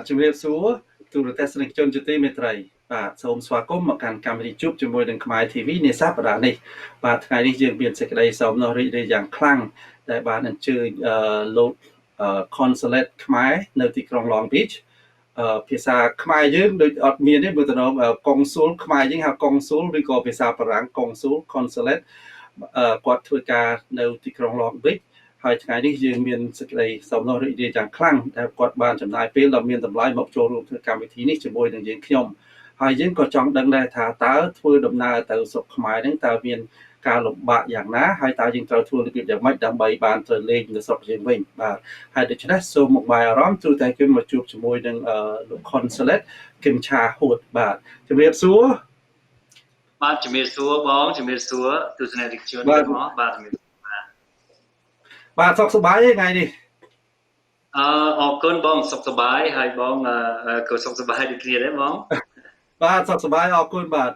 ជំរាបសួរទូរទស្សនិកជនជាទីមេត្រីបាទសូមស្វាគមន៍មកកាន់កម្មវិធីជួបជាមួយនឹងខ្មែរ TV នាសប្តាហ៍នេះបាទថ្ងៃនេះយើងមានសេចក្តីសោមនស្សរីករាយយ៉ាងខ្លាំងដែលបានអញ្ជើញលោក Consulate ខ្មែរនៅទីក្រុង Long Beach ភាសាខ្មែរយើងដូចអត់មានទេមើលទៅកុងស៊ុលខ្មែរយើងហៅកុងស៊ុលឬក៏ភាសាបារាំងកុងស៊ុល Consulate គាត់ធ្វើការនៅទីក្រុង Long Beach ហើយថ្ងៃនេះយើងមានសេចក្តីសោមនស្សរីករាយយ៉ាងខ្លាំងដែលគាត់បានចំណាយពេលដ៏មានតម្លៃមកចូលរួមធ្វើកម្មវិធីនេះជាមួយនឹងយើងខ្ញុំហើយយើងក៏ចង់ដឹងដែរថាតើធ្វើដំណើរទៅស្រុកខ្មែរហ្នឹងតើមានការលំបាកយ៉ាងណាហើយតើយើងត្រូវធ្វើរបៀបយ៉ាងម៉េចដើម្បីបានទៅលេងនៅស្រុកយើងវិញបាទហើយដូច្នេះសូមមកបាយអារម្មណ៍ទូតែខ្ញុំមកជួបជាមួយនឹងលោក Consulate គឹមឆាហួតបាទជំរាបសួរបាទជំរាបសួរបងជំរាបសួរទស្សនិកជនទាំងអស់បាទជំរាបសួរបាទសុខសប្បាយទេថ្ងៃនេះអរគុណបងសុខសប្បាយហើយបងក៏សុខសប្បាយដូចគ្នាដែរបងបាទសុខសប្បាយអរគុណបាទ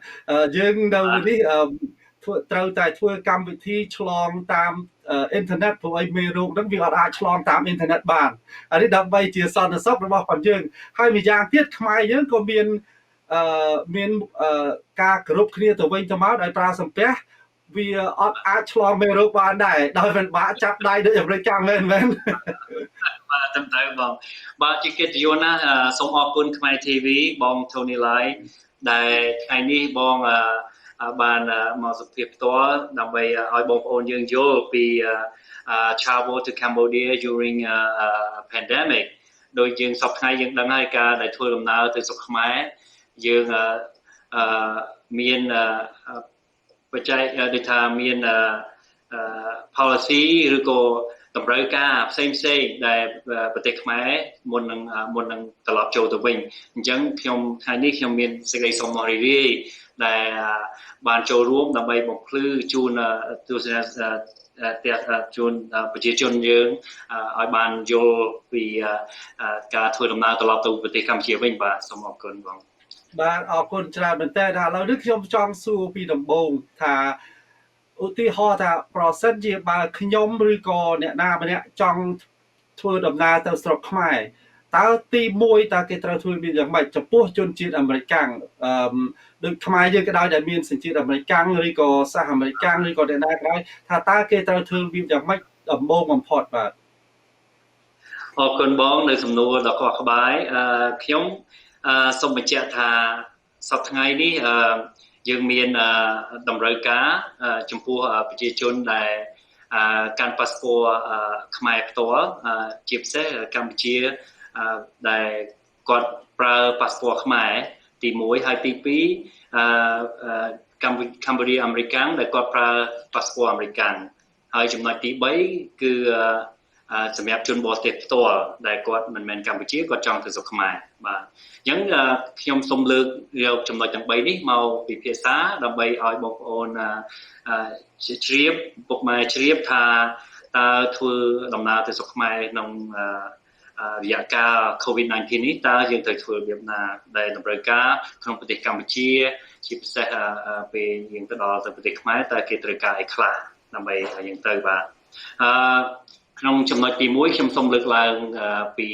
យើងនៅនេះត្រូវតែធ្វើកម្មវិធីឆ្លងតាមអ៊ីនធឺណិតព្រោះអីមេរោគហ្នឹងវាអត់អាចឆ្លងតាមអ៊ីនធឺណិតបានអានេះដើម្បីជាសន្តិសុខរបស់ផងយើងហើយម្យ៉ាងទៀតខ្មែរយើងក៏មានការគោរពគ្នាទៅវិញទៅមកដោយប្រើសំពះវាអត់អាចឆ្លងមេរោគបានដែរដោយមិនបាក់ចាប់ដៃដូចអាមេរិកកាំងមែនបាទត្រឹមត្រូវបងបាទជាកិត្តិយសណាស់សូមអរគុណខ្មែរ TV បង Tony Lai ដែលថ្ងៃនេះបងបានមកសភាផ្ទាល់ដើម្បីឲ្យបងប្អូនយើងយល់ពី travel to Cambodia during pandemic ដោយយើងសពថ្ងៃយើងដឹងហើយការដែលធ្វើដំណើរទៅស្រុកខ្មែរយើងមានបច្ច័យដូចថាមានpolicy ឬក៏តម្រូវការផ្សេងដែលប្រទេសខ្មែរមុននឹងត្រឡប់ចូលទៅវិញអញ្ចឹងខ្ញុំថ្ងៃនេះខ្ញុំមានសេចក្តីសោមនស្សរីករាយដែលបានចូលរួមដើម្បីបំភ្លឺជូនទស្សនិកជូនប្រជាជនយើងឲ្យបានយល់ពីការធ្វើដំណើរត្រឡប់ទៅប្រទេសកម្ពុជាវិញបាទសូមអរគុណបងបាទអរគុណច្រើនមែនតើឥឡូវនេះខ្ញុំចង់សួរពីដំបូងថាឧទាហរណ៍ថាប្រសិនជាបើខ្ញុំឬក៏អ្នកណាម្នាក់ចង់ធ្វើដំណើរទៅស្រុកខ្មែរតើទី1តើគេត្រូវធ្វើវាយ៉ាងម៉េចចំពោះជនជាតិអាមេរិកកាំងដូចខ្មែរយើងក៏ដោយដែលមានសញ្ជាតិអាមេរិកកាំងឬក៏សហអាមេរិកកាំងឬក៏អ្នកណាក៏ដោយថាតើគេត្រូវធ្វើវាយ៉ាងម៉េចដំបូងបំផុតបាទអរគុណបងនៅសំណួរដ៏ខុសក្បាយខ្ញុំសូមបញ្ជាក់ថាសប្តាហ៍ថ្ងៃនេះយើងមានតម្រូវការចំពោះប្រជាជនដែលកាន់ប៉ាសពតខ្មែរផ្ទាល់ជាពិសេសកម្ពុជាដែលគាត់ប្រើប៉ាសពតខ្មែរទី1ហើយទី2កម្ពុជាអាមេរិកដែលគាត់ប្រើប៉ាសពតអាមេរិកហើយចំណុចទី3គឺសម្រាប់ជនបរទេសផ្ទាល់ដែលគាត់មិនមែនកម្ពុជាគាត់ចង់ទៅស្រុកខ្មែរបាទអញ្ចឹងខ្ញុំសូមលើកយកចំណុចទាំង3នេះមកពិភាក្សាដើម្បីឲ្យបងប្អូនជ្រាបពុកម៉ែជ្រាបថាតើធ្វើដំណើរទៅស្រុកខ្មែរក្នុងរយៈកាល COVID-19 នេះតើយើងត្រូវធ្វើរបៀបណាដែលតម្រូវការក្នុងប្រទេសកម្ពុជាជាពិសេសពេលយើងទៅដល់ទៅប្រទេសខ្មែរតើគេត្រូវការអីខ្លះដើម្បីឲ្យយើងទៅបាទក្នុងចំណុចទី1ខ្ញុំសូមលើកឡើងពី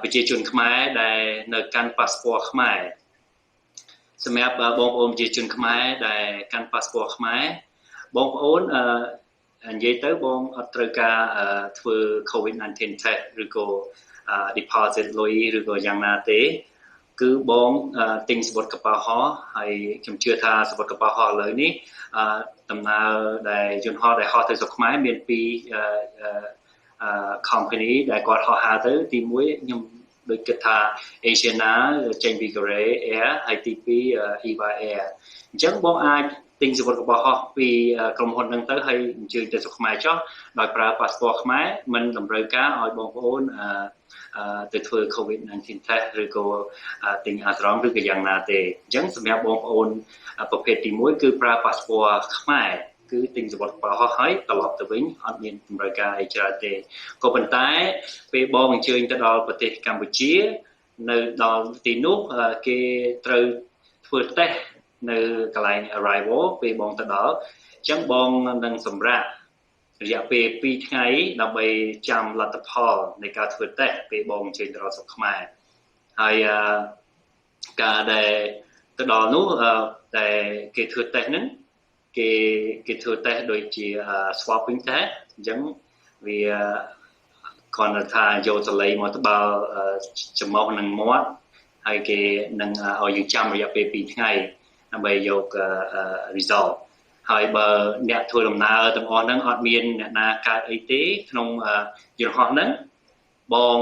ប្រជាជនខ្មែរដែលនៅកាន់ប៉ាសពតខ្មែរសម្រាប់បងប្អូនប្រជាជនខ្មែរដែលកាន់ប៉ាសពតខ្មែរបងប្អូននិយាយទៅបងអត់ត្រូវការធ្វើ COVID-19 test ឬក៏ deposit លុយឬក៏យ៉ាងណាទេគឺបងទិញសំបុត្រកប៉ាល់ហោះហើយខ្ញុំជឿថាសំបុត្រកប៉ាល់ហោះឥឡូវនេះដំណើរដែលយន្តហោះដែលហោះទៅស្រុកខ្មែរមានពីរcompany ដែលគាត់ហោះហើរទៅទី1ខ្ញុំដូចគិតថា Asiana ចេញពី Korea Air ហើយទី2 Eva Air អញ្ចឹងបងអាចទិញសំបុត្រកប៉ាល់ហោះពីក្រុមហ៊ុនហ្នឹងទៅហើយអញ្ជើញទៅស្រុកខ្មែរចុះដោយប្រើប៉ាសពតខ្មែរមិនតម្រូវការឲ្យបងប្អូនទៅធ្វើ COVID-19 test ឬក៏ទិញអាស្រមឬក៏យ៉ាងណាទេអញ្ចឹងសម្រាប់បងប្អូនប្រភេទទី1គឺប្រើប៉ាសពតខ្មែរគឺទិញសំបុត្រកប៉ាល់ហោះហើយត្រឡប់ទៅវិញអត់មានតម្រូវការអីច្រើនទេក៏ប៉ុន្តែពេលបងអញ្ជើញទៅដល់ប្រទេសកម្ពុជានៅដល់ទីនោះគេត្រូវធ្វើ test នៅកន្លែង arrival ពេលបងទៅដល់អញ្ចឹងបងនឹងសម្រាប់ រយៈពេល2ថ្ងៃដើម្បីចាំលទ្ធផលនៃការធ្វើតេស្តពេលបងចេញទៅដល់ស្រុកខ្មែរហើយការដែលទៅដល់នោះតែគេធ្វើតេស្តហ្នឹងគេធ្វើតេស្តដូចជា swapping test អញ្ចឹងវាគាត់ថាយកសលេងមកត្បាល់ច្រមុះនិងមាត់ហើយគេនឹងឲ្យយើងចាំរយៈពេល2ថ្ងៃដើម្បីយក result ហើយបើអ្នកធ្វើដំណើរទាំងអស់ហ្នឹងអត់មានអ្នកណាកើតអីទេក្នុងយន្តហោះហ្នឹងបង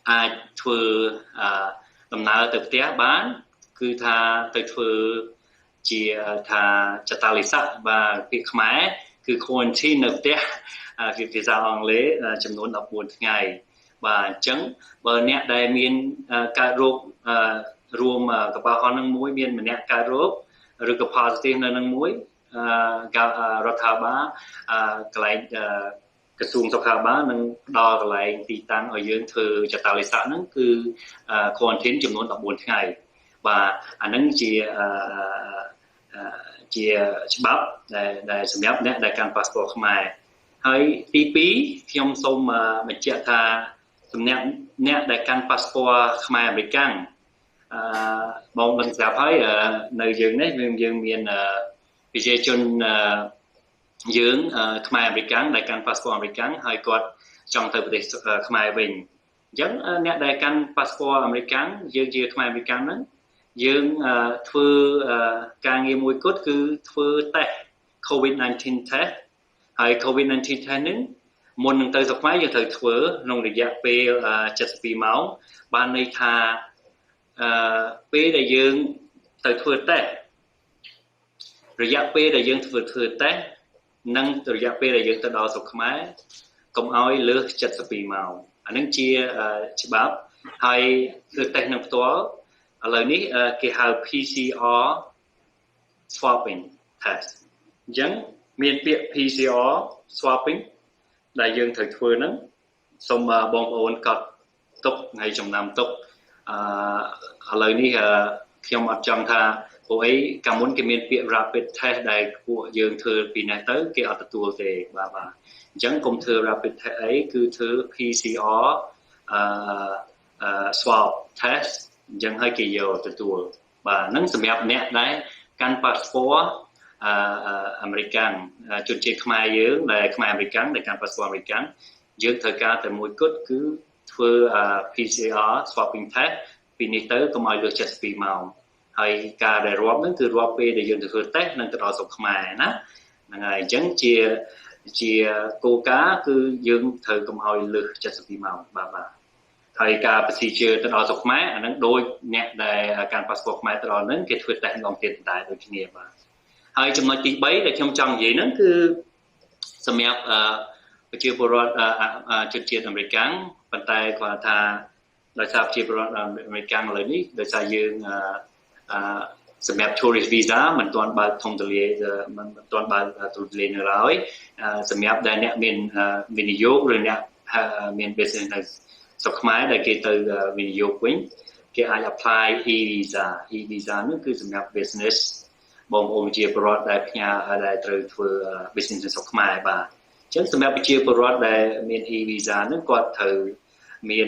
អាចធ្វើដំណើរទៅផ្ទះបានគឺថាទៅធ្វើជាថាចតាលិស័កបាទពាក្យខ្មែរគឺ quarantine នៅផ្ទះជាភាសាអង់គ្លេសចំនួន14ថ្ងៃបាទអញ្ចឹងបើអ្នកដែលមានកើតរោគរួមកប៉ាល់ហោះនឹងមួយមានម្នាក់កើតរោគឬក៏ positive នៅនឹងមួយរដ្ឋាភិបាលកន្លែងក្រសួងសុខាភិបាលនឹងផ្ដល់កន្លែងទីតាំងឲ្យយើងធ្វើចតាលិស័កហ្នឹងគឺ quarantine ចំនួន14ថ្ងៃបាទអាហ្នឹងជាច្បាប់ដែលសម្រាប់អ្នកដែលកាន់ passport ខ្មែរហើយទី2ខ្ញុំសូមបញ្ជាក់ថាសម្រាប់អ្នកដែលកាន់ passport ខ្មែរអាមេរិកាំងបងដឹងស្រាប់ហើយនៅយើងនេះយើងមានប្រជាជនយើងខ្មែរអាមេរិកាំងដែលកាន់ passport អាមេរិកាំងហើយគាត់ចង់ទៅប្រទេសខ្មែរវិញអញ្ចឹងអ្នកដែលកាន់ passport អាមេរិកាំងយើងជាខ្មែរអាមេរិកាំងហ្នឹងយើងធ្វើការងារមួយគត់គឺធ្វើតេស្ត COVID-19 test ហើយ COVID-19 test ហ្នឹងមុននឹងទៅស្រុកខ្មែរយើងត្រូវធ្វើក្នុងរយៈពេល72ម៉ោងបានន័យថាពេលដែលយើងទៅធ្វើតេស្តរយៈពេលដែលយើងធ្វើតេស្តនិងរយៈពេលដែលយើងទៅដល់ស្រុកខ្មែរកុំឲ្យលើស72ម៉ោងអានឹងជាច្បាប់ហើយធ្វើតេស្តនឹងផ្ទាល់ឥឡូវនេះគេហៅ PCR swapping test អញ្ចឹងមានពាក្យ PCR swapping ដែលយើងត្រូវធ្វើហ្នឹងសូមបងប្អូនកត់ទុកថ្ងៃចំណាំទុកឥឡូវនេះខ្ញុំអត់ចង់ថាព្រោះអីកាលមុនគេមានពាក្យ rapid test ដែលពួកយើងធ្វើពីនេះទៅគេអត់ទទួលទេបាទអញ្ចឹងកុំធ្វើ rapid test អីគឺធ្វើ PCR swab test អញ្ចឹងឲ្យគេយកទទួលបាទហ្នឹងសម្រាប់អ្នកដែលកាន់ passport អាមេរិកាំងជនជាតិខ្មែរយើងដែលខ្មែរអាមេរិកាំងដែលកាន់ passport អាមេរិកាំងយើងត្រូវការតែមួយគត់គឺធ្វើ PCR swapping test ពីនេះទៅកុំឲ្យលើស72ម៉ោងហើយការដែលរាប់ហ្នឹងគឺរាប់ពេលដែលយើងទៅធ្វើតេស្តនឹងទៅដល់ស្រុកខ្មែរណាហ្នឹងហើយអញ្ចឹងជាគោលការណ៍គឺយើងត្រូវកុំឲ្យលើស72ម៉ោងបាទហើយការprocedureទៅដល់ស្រុកខ្មែរអាហ្នឹងដូចអ្នកដែលកាន់ passport ខ្មែរទៅដល់ហ្នឹងគេធ្វើតេស្តម្ដងទៀតដែរដូចគ្នាបាទហើយចំណុចទី3ដែលខ្ញុំចង់និយាយហ្នឹងគឺសម្រាប់ប្រជាពលរដ្ឋជនជាតិអាមេរិកាំងប៉ុន្តែគាត់ថាដោយសារប្រជាពលរដ្ឋអាមេរិកាំងឥឡូវនេះដោយសារយើងសម្រាប់ tourist visa មិនទាន់បើកធំទូលាយមិនទាន់បើកទូលាយនៅឡើយសម្រាប់ដែលអ្នកមានវិនិយោគឬអ្នកមាន business នៅស្រុកខ្មែរដែលគេទៅវិនិយោគវិញគេអាច apply e-visa e-visa នោះគឺសម្រាប់ business បងប្អូនជាពលរដ្ឋដែលផ្ញើដែលត្រូវធ្វើ business នៅស្រុកខ្មែរបាទអញ្ចឹងសម្រាប់ប្រជាពលរដ្ឋដែលមាន e-visa នោះគាត់ត្រូវមាន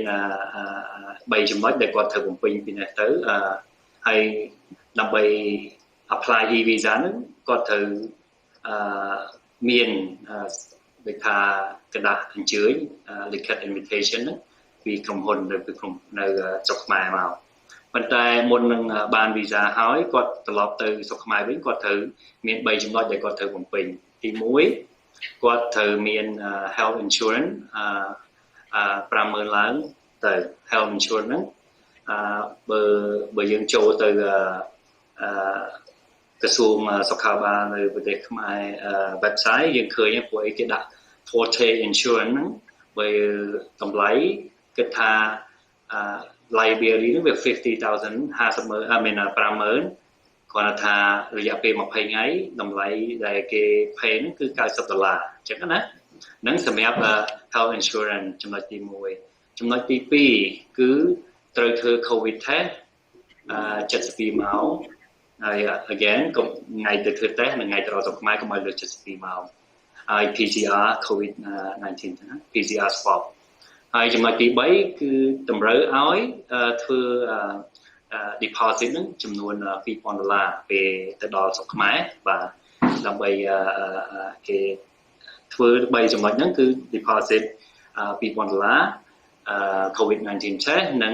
3ចំណុចដែលគាត់ត្រូវបំពេញពីនេះទៅហើយដើម្បី apply e-visa ហ្នឹងគាត់ត្រូវមានដូចថាกระดาษអញ្ជើញលិខិត invitation ហ្នឹងពីក្រុមហ៊ុននៅស្រុកខ្មែរមកប៉ុន្តែមុននឹងបាន visa ហើយគាត់ត្រឡប់ទៅស្រុកខ្មែរវិញគាត់ត្រូវមាន3ចំណុចដែលគាត់ត្រូវបំពេញទី1គាត់ត្រូវមាន health insurance 50000ឡើងទៅ health insurance ហ្នឹងបើយើងចូលទៅក្រសួងសុខាភិបាលនៅប្រទេសខ្មែរ website យើងឃើញពួកឯងគេដាក់ forte insurance ហ្នឹងបើតម្លៃគិតថា liability ហ្នឹងវា 50,000 50,000 I mean 50000គាត់ថារយៈពេល20ថ្ងៃតម្លៃដែលគេ pay ហ្នឹងគឺ$90អញ្ចឹងណាហ្នឹងសម្រាប់ health insurance ចំណុចទី1ចំណុចទី2គឺត្រូវធ្វើ covid test 72ម៉ោងហើយ again ថ្ងៃទៅធ្វើ test និងថ្ងៃទៅដល់ស្រុកខ្មែរកុំឲ្យលើស72ម៉ោង PCR COVID-19 PCR swab ហើយចំណុចទី3គឺតម្រូវឲ្យធ្វើ deposit ហ្នឹងចំនួន $2,000 ពេលទៅដល់ស្រុកខ្មែរបាទដើម្បីគេធ្វើ3ចំណុចហ្នឹងគឺ deposit $2,000 COVID-19 test និង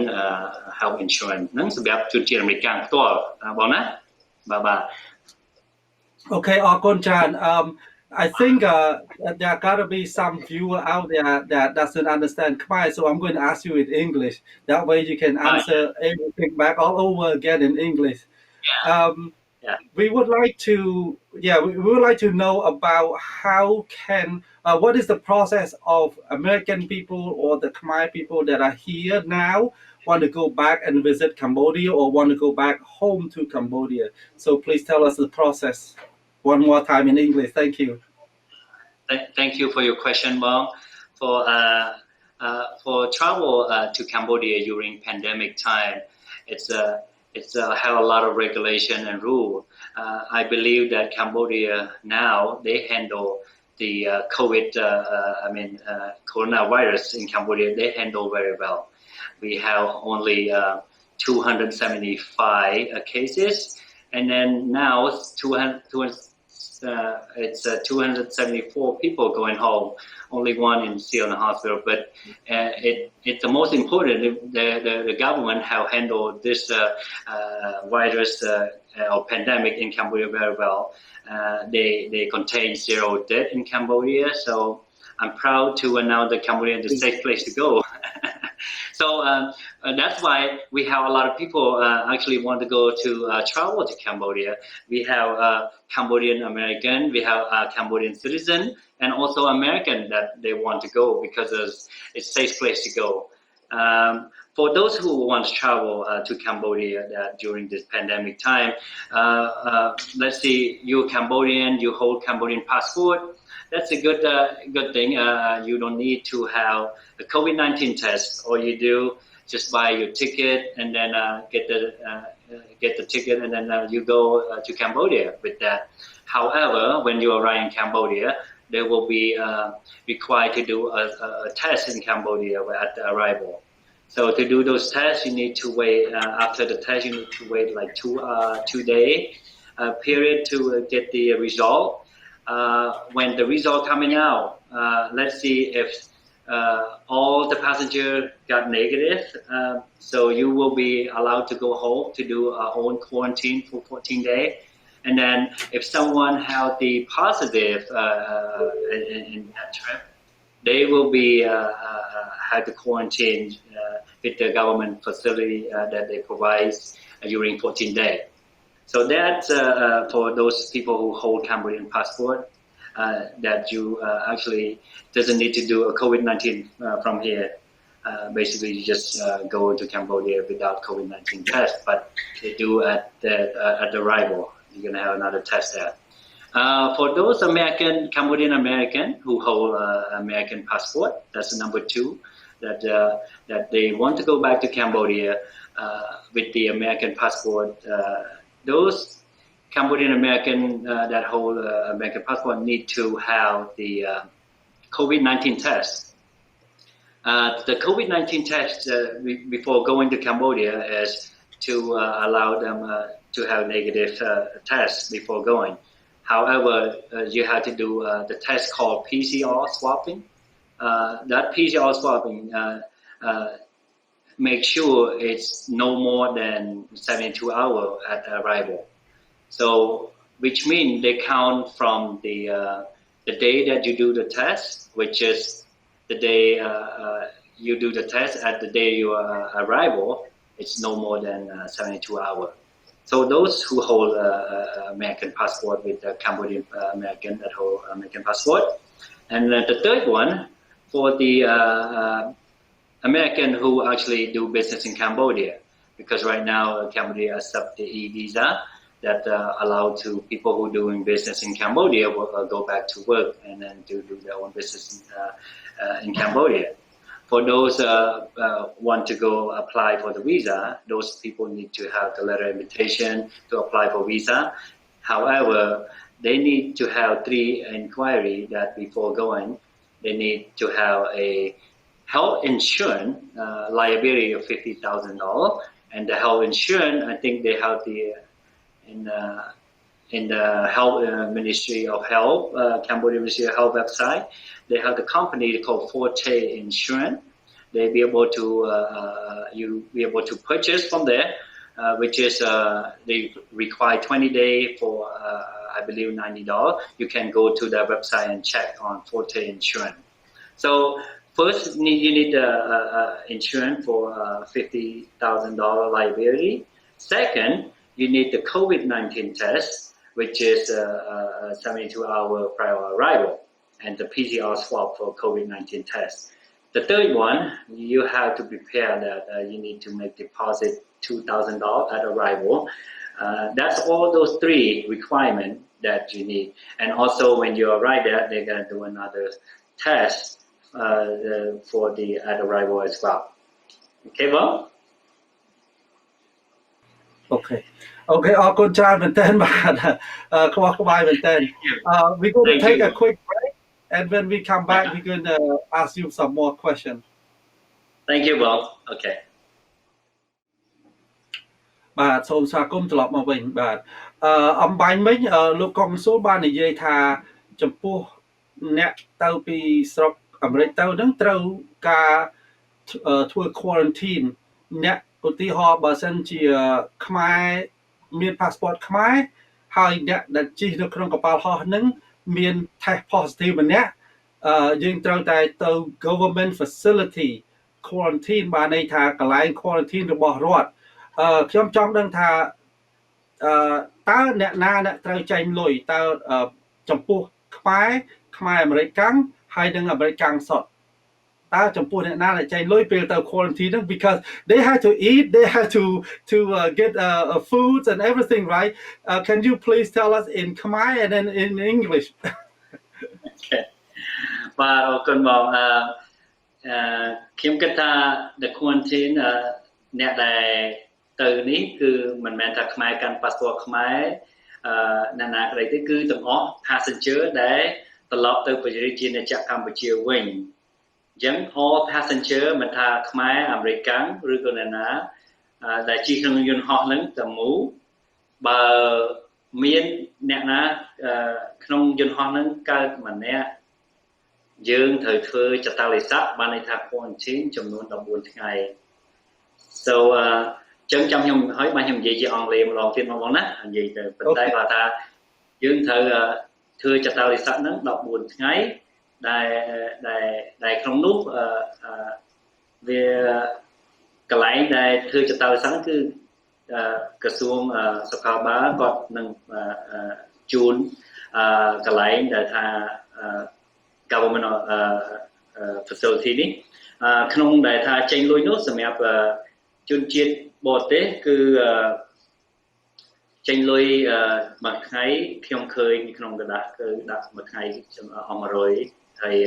health insurance ហ្នឹងសម្រាប់ជនជាតិអាមេរិកផ្ទាល់បងណាបាទ Okay, Chan. I think there gotta be some viewer out there that doesn't understand Khmer, so I'm going to ask you in English. That way you can answer everything back all over again in English. We would like to, we would like to know about how can, what is the process of American people or the Khmer people that are here now want to go back and visit Cambodia or want to go back home to Cambodia. So please tell us the process. One more time in English. Thank you. Thank you for your question, Bong. For travel to Cambodia during pandemic time, it's a hell of a lot of regulation and rule. I believe that Cambodia now they handle the coronavirus in Cambodia. They handle very well. We have only 275 cases, and then now it's 274 people going home. Only one is still in the hospital, but it's the most important. The government have handled this virus or pandemic in Cambodia very well. They contain 0 death in Cambodia, so I'm proud to announce that Cambodia is a safe place to go. So that's why we have a lot of people actually want to go to travel to Cambodia. We have Cambodian American, we have Cambodian citizen, and also American that they want to go because it's a safe place to go. For those who want to travel to Cambodia during this pandemic time, let's see, you're Cambodian, you hold Cambodian passport. That's a good thing. You don't need to have a COVID-19 test. All you do, just buy your ticket and then get the ticket, and then you go to Cambodia with that. However, when you arrive in Cambodia, there will be required to do a test in Cambodia at the arrival. So to do those tests, you need to wait. After the test, you need to wait like 2-day period to get the result. When the result coming out, let's see if all the passengers got negative. So you will be allowed to go home to do a own quarantine for 14 days. And then if someone had the positive in that trip, they will be had to quarantine with the government facility that they provide during 14 days. So that's for those people who hold Cambodian passport, that you actually doesn't need to do a COVID-19 from here. Basically, you just go to Cambodia without COVID-19 test, but they do at the arrival. You're gonna have another test there. For those Cambodian American who hold American passport, that's number 2, that they want to go back to Cambodia with the American passport. Those Cambodian American that hold American passport need to have the COVID-19 test. The COVID-19 test before going to Cambodia is to allow them to have negative test before going. However, you have to do the test called PCR swabbing. That PCR swabbing make sure it's no more than 72 hours at arrival. So, which means they count from the day that you do the test, which is the day you do the test at the day you arrival. It's no more than 72 hours. So those who hold American passport with the Cambodian American that hold American passport, and the third one for the American who actually do business in Cambodia, because right now Cambodia accept the e-visa that allow to people who doing business in Cambodia will go back to work and then do their own business in Cambodia. For those want to go apply for the visa, those people need to have the letter invitation to apply for visa. However, they need to have 3 inquiry that before going, they need to have a health insurance liability of $50,000, and the health insurance, I think they have in the health Ministry of Health, Cambodia Ministry of Health website, they have the company called Forte Insurance. They be able to you be able to purchase from there, which is they require 20 days for I believe $90. You can go to their website and check on Forte Insurance. So first, you need insurance for $50,000 liability. Second, you need the COVID-19 test, which is 72-hour prior arrival, and the PCR swab for COVID-19 test. The third one, you have to prepare that you need to make deposit $2,000 at arrival. That's all those 3 requirements that you need. And also when you arrive there, they're going to do another test for the at arrival as well. Okay, well? Okay. Okay, I'll go down and then we're going to take a quick break, and when we come back, we're going to ask you some more questions. Thank you, well. Okay. បាទសូមស្វាគមន៍ត្រឡប់មកវិញបាទអំបញ្ញមិញលោកកុងស៊ុលបាននិយាយថាចំពោះអ្នកទៅពីស្រុកអាមេរិកទៅហ្នឹងត្រូវការធ្វើ quarantine អ្នកឧទាហរណ៍បើសិនជាខ្មែរមាន passport ខ្មែរហើយអ្នកដែលជិះនៅក្នុងកប៉ាល់ហោះហ្នឹងមាន test positive ម្នាក់យើងត្រូវតែទៅ government facility quarantine បានន័យថាកន្លែង quarantine របស់រដ្ឋខ្ញុំចង់ដឹងថាតើអ្នកណាអ្នកត្រូវចេញលុយតើចំពោះខ្មែរអាមេរិកកាំងហើយនិងអាមេរិកកាំងសុទ្ធតើចំពោះអ្នកណាអ្នកចេញលុយពេលទៅ quarantine ហ្នឹង because they have to eat, they have to get foods and everything, right? Can you please tell us in Khmer and then in English? Okay. បាទអរគុណបងខ្ញុំគិតថា the quarantine អ្នកដែលទៅនេះគឺមិនមែនថាខ្មែរកាន់ passport ខ្មែរអ្នកណាក្តីទេគឺទាំងអស់ passenger ដែលត្រឡប់ទៅប្រជាជាតិកម្ពុជាវិញអញ្ចឹង all passenger មិនថាខ្មែរអាមេរិកកាំងឬក៏អ្នកណាដែលជិះក្នុងយន្តហោះហ្នឹងទាំងមូលបើមានអ្នកណាក្នុងយន្តហោះហ្នឹងកើតម្នាក់យើងត្រូវធ្វើចតាលិស័កបានន័យថា quarantine ចំនួន14ថ្ងៃ so ចឹងចាំខ្ញុំហើយបានខ្ញុំនិយាយជាអង់គ្លេសម្ដងទៀតមកបងណានិយាយទៅប៉ុន្តែគាត់ថាយើងត្រូវធ្វើចតាលិស័កហ្នឹង14ថ្ងៃដែលក្នុងនោះវាកន្លែងដែលធ្វើចតាលិស័កគឺក្រសួងសុខាភិបាលគាត់នឹងជូនកន្លែងដែលថា government facility នេះក្នុងដែលថាចេញលុយនោះសម្រាប់ជនជាតិបរទេសគឺចេញលុយមួយថ្ងៃខ្ញុំឃើញក្នុងกระดาษគឺដាក់មួយថ្ងៃ100ហើយ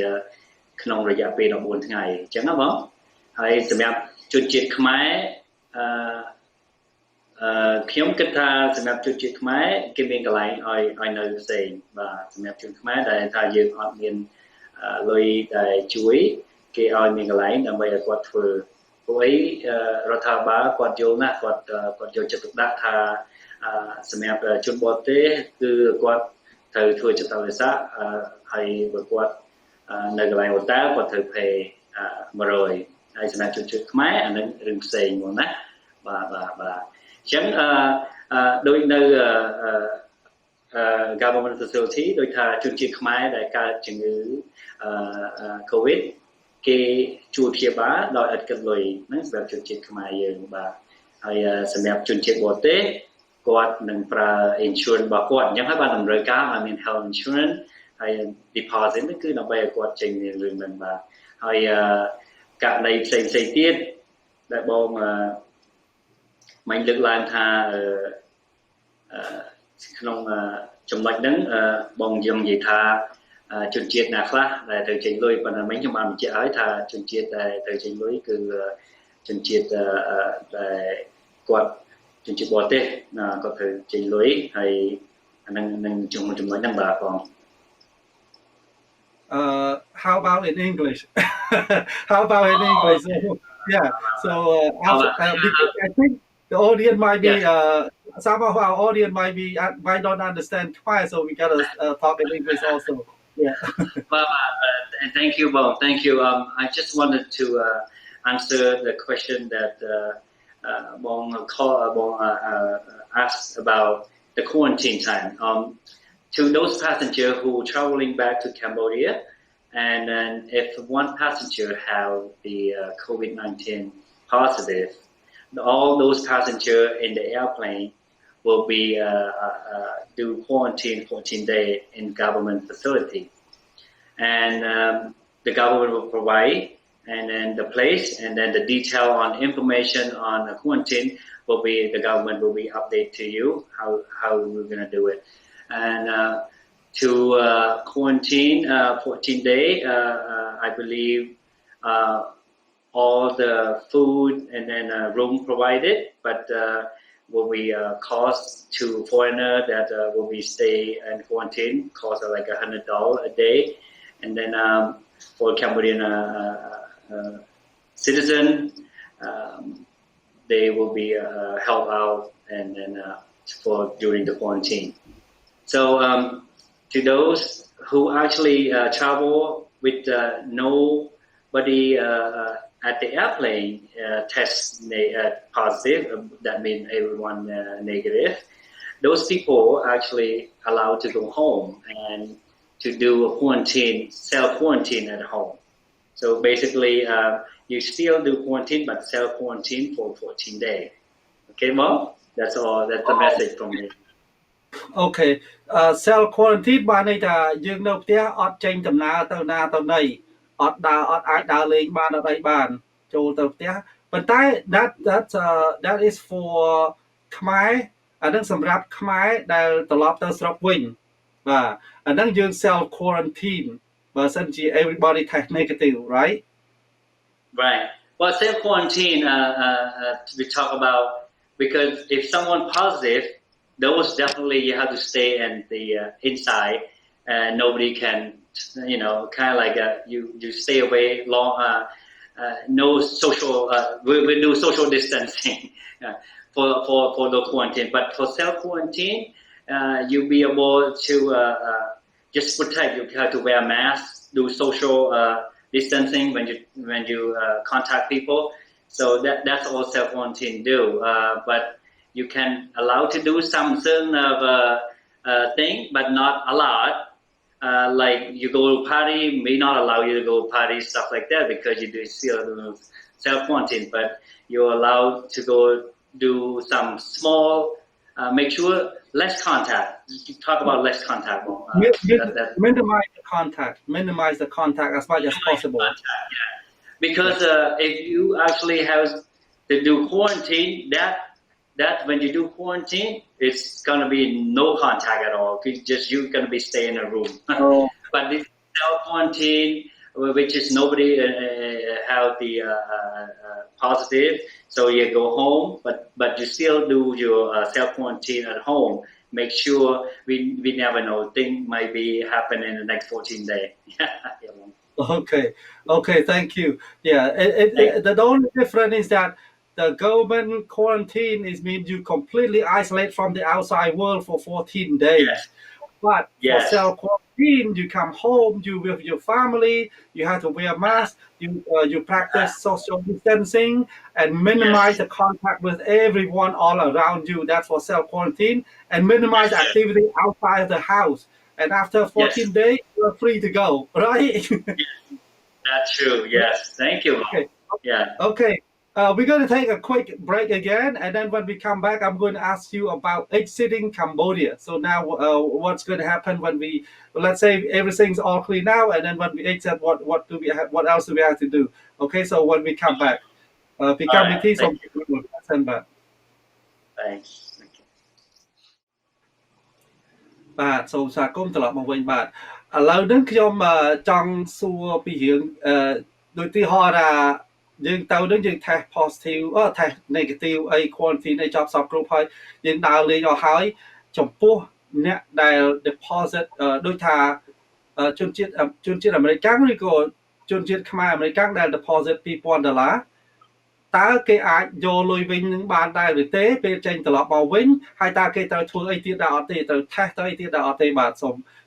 ក្នុងរយៈពេល14ថ្ងៃអញ្ចឹងណាបងហើយសម្រាប់ជនជាតិខ្មែរខ្ញុំគិតថាសម្រាប់ជនជាតិខ្មែរគេមានកន្លែងឲ្យនៅផ្សេងបាទសម្រាប់ជនខ្មែរដែលថាយើងអត់មានលុយដែលជួយគេឲ្យមានកន្លែងដើម្បីឲ្យគាត់ធ្វើព្រោះអីរដ្ឋាភិបាលគាត់យល់ណាស់គាត់យកចិត្តទុកដាក់ថាសម្រាប់ជនបរទេសគឺគាត់ត្រូវធ្វើចតាលិស័កហើយបើគាត់នៅកន្លែងហូតែលគាត់ត្រូវ pay 100ហើយសម្រាប់ជនជាតិខ្មែរអានឹងរឿងផ្សេងហ្មងណាបាទអញ្ចឹងដោយនៅgovernment facility ដោយថាជនជាតិខ្មែរដែលកើតជំងឺCOVID គេជួយព្យាបាលដោយឥតគិតលុយហ្នឹងសម្រាប់ជនជាតិខ្មែរយើងបាទហើយសម្រាប់ជនជាតិបរទេសគាត់នឹងប្រើ insurance របស់គាត់អញ្ចឹងហើយបានតម្រូវការឲ្យមាន health insurance ហើយ deposit នេះគឺដើម្បីឲ្យគាត់ចេញរឿងហ្នឹងបាទហើយករណីផ្សេងទៀតដែលបងមិនលើកឡើងថាក្នុងចំណុចហ្នឹងបងយើងនិយាយថាជនជាតិណាខ្លះដែលត្រូវចេញលុយប៉ុន្តែមិញខ្ញុំបានបញ្ជាក់ហើយថាជនជាតិដែលត្រូវចេញលុយគឺជនជាតិដែលគាត់ជនជាតិបរទេសគាត់ត្រូវចេញលុយហើយ នឹងចំណុចហ្នឹងបាទបង How about in English? How about in English? So, yeah. So because I think the audience might be some of our audience might not understand Khmer, so we gotta talk in English also. Yeah. Well, thank you, Bob. Thank you. I just wanted to answer the question that Bong asked about the quarantine time. To those passengers who are traveling back to Cambodia, and then if one passenger have the COVID-19 positive, all those passengers in the airplane will be do quarantine 14 days in government facility, and the government will provide and then the place and then the detail on information on the quarantine will be the government will be update to you how we're gonna do it. And to quarantine 14 days, I believe all the food and then room provided, but will be cost to foreigner that will be stay and quarantine cost like $100 a day, and then for Cambodian citizen, they will be helped out and then for during the quarantine. So to those who actually travel with nobody at the airplane test positive, that means everyone negative. Those people actually allowed to go home and to do a quarantine, self-quarantine at home. So basically, you still do quarantine, but self-quarantine for 14 days. Okay, Mom? That's all. That's the message from me. Okay. Self quarantine បានន័យថាយើងនៅផ្ទះអត់ចេញដំណើរទៅណាទៅណីអត់ដើរអត់អាចដើរលេងបានអត់អីបានចូលទៅផ្ទះប៉ុន្តែ that is for ខ្មែរអានឹងសម្រាប់ខ្មែរដែលត្រឡប់ទៅស្រុកវិញបាទអានឹងយើង self quarantine បើសិនជា everybody test negative right Right. Well, self quarantine we talk about because if someone positive, those definitely you have to stay in the inside, and nobody can, kind of like you stay away long. No social. We do social distancing for the quarantine, but for self quarantine, you'll be able to just protect. You have to wear masks, do social distancing when you contact people. So that's all self quarantine do. But you can allow to do some certain of thing, but not a lot. Like you go to party, may not allow you to go to party, stuff like that, because you do still self quarantine. But you're allowed to go do some small. Make sure less contact. Talk about less contact. Minimize the contact as much as possible. Contact, yeah. Because if you actually have to do quarantine, that when you do quarantine, it's gonna be no contact at all. You're gonna be staying in a room. Oh. But this self quarantine, which is nobody have the positive, so you go home, but you still do your self quarantine at home. Make sure we never know, things might be happen in the next 14 days. Okay, thank you. Yeah, the only difference is that the government quarantine means you completely isolate from the outside world for 14 days. Yes. But Yes. for self-quarantine, you come home, you with your family, you have to wear mask, you practice social distancing and minimize the contact with everyone all around you. That's for self-quarantine, and minimize activity outside of the house. And after 14 days, you're free to go, right? That's true. Yes. Thank you. Okay. Yeah. Okay. We're going to take a quick break again, and then when we come back, I'm going to ask you about exiting Cambodia. So now, what's going to happen when let's say everything's all clear now, and then when we exit, what else do we have to do? Okay, so when we come back, become with tea from send back. Thanks. បាទសូមស្វាគមន៍ត្រឡប់មកវិញបាទឥឡូវហ្នឹងខ្ញុំចង់សួរពីរឿងដូចទីហោថាយើងទៅនឹងយើង test positive test negative អី quarantine អីចប់សពគ្រប់ហើយយើងដើរលេងអស់ហើយចំពោះ អ្នកដែល deposit ដូចថាជនជាតិអាមេរិកឬក៏ជនជាតិខ្មែរអាមេរិកដែល deposit $2,000 តើគេអាចយកលុយវិញនឹងបានដែរឬទេពេលចេញត្រឡប់មកវិញហើយតើគេត្រូវធ្វើអីទៀតដែរអត់ទេត្រូវ test ទៅអីទៀតដែរអត់ទេបាទ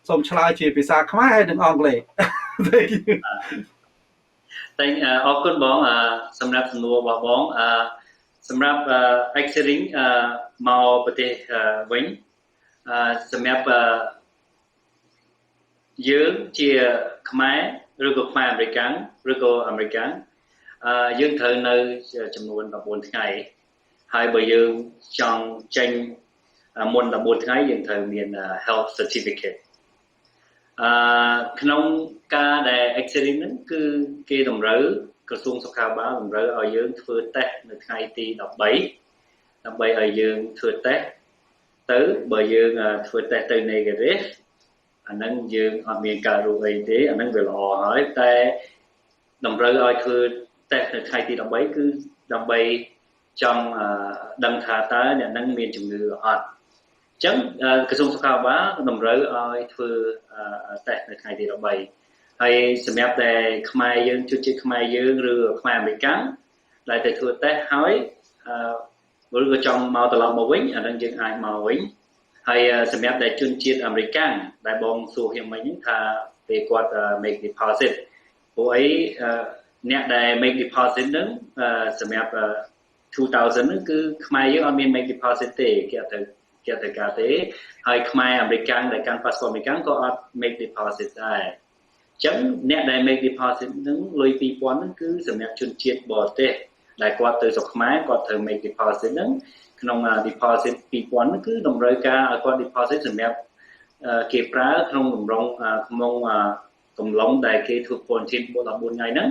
សូមឆ្លើយជាភាសាខ្មែរហើយនិងអង់គ្លេស តែអរគុណបងសម្រាប់សំណួររបស់បងសម្រាប់ exiting មកប្រទេសវិញសម្រាប់យើងជាខ្មែរឬក៏ខ្មែរអាមេរិកឬក៏អាមេរិកយើងត្រូវនៅចំនួន14ថ្ងៃហើយបើយើងចង់ចេញមុន14ថ្ងៃយើងត្រូវមាន health certificate ក្នុងការដែល exiting ហ្នឹងគឺគេតម្រូវក្រសួងសុខាភិបាលតម្រូវឲ្យយើងធ្វើ test នៅថ្ងៃទី13ដើម្បីឲ្យយើងធ្វើ test ទៅបើយើងធ្វើ test ទៅ negative អាហ្នឹងយើងអត់មានការរោគអីទេអាហ្នឹងវាល្អហើយតែតម្រូវឲ្យធ្វើ test នៅថ្ងៃទី13គឺដើម្បីចង់ដឹងថាតើអ្នកហ្នឹងមានជំងឺអត់អញ្ចឹងក្រសួងសុខាភិបាលតម្រូវឲ្យធ្វើ test នៅថ្ងៃទី13ហើយសម្រាប់តែខ្មែរយើងជនជាតិខ្មែរយើងឬខ្មែរអាមេរិកដែលទៅធ្វើ test ហើយឬក៏ចង់មកត្រឡប់មកវិញអាហ្នឹងយើងអាចមកវិញហើយសម្រាប់តែជនជាតិអាមេរិកដែលបងសួរខ្ញុំមិញហ្នឹងថាពេលគាត់ make deposit ព្រោះអីអ្នកដែល make deposit ហ្នឹងសម្រាប់2000ហ្នឹងគឺខ្មែរយើងអត់មាន make deposit ទេគេអត់ទៅការទេហើយខ្មែរអាមេរិកដែលកាន់ passport អាមេរិកក៏អត់ make deposit ដែរអញ្ចឹងអ្នកដែល make deposit ហ្នឹងលុយ 2000 ហ្នឹងគឺសម្រាប់ជនជាតិបរទេសដែលគាត់ទៅស្រុកខ្មែរគាត់ត្រូវ make deposit ហ្នឹងក្នុង deposit 2000ហ្នឹងគឺតម្រូវការឲ្យគាត់ deposit សម្រាប់គេប្រើក្នុងកំឡុងដែលគេធ្វើ quarantine 14ថ្ងៃហ្នឹង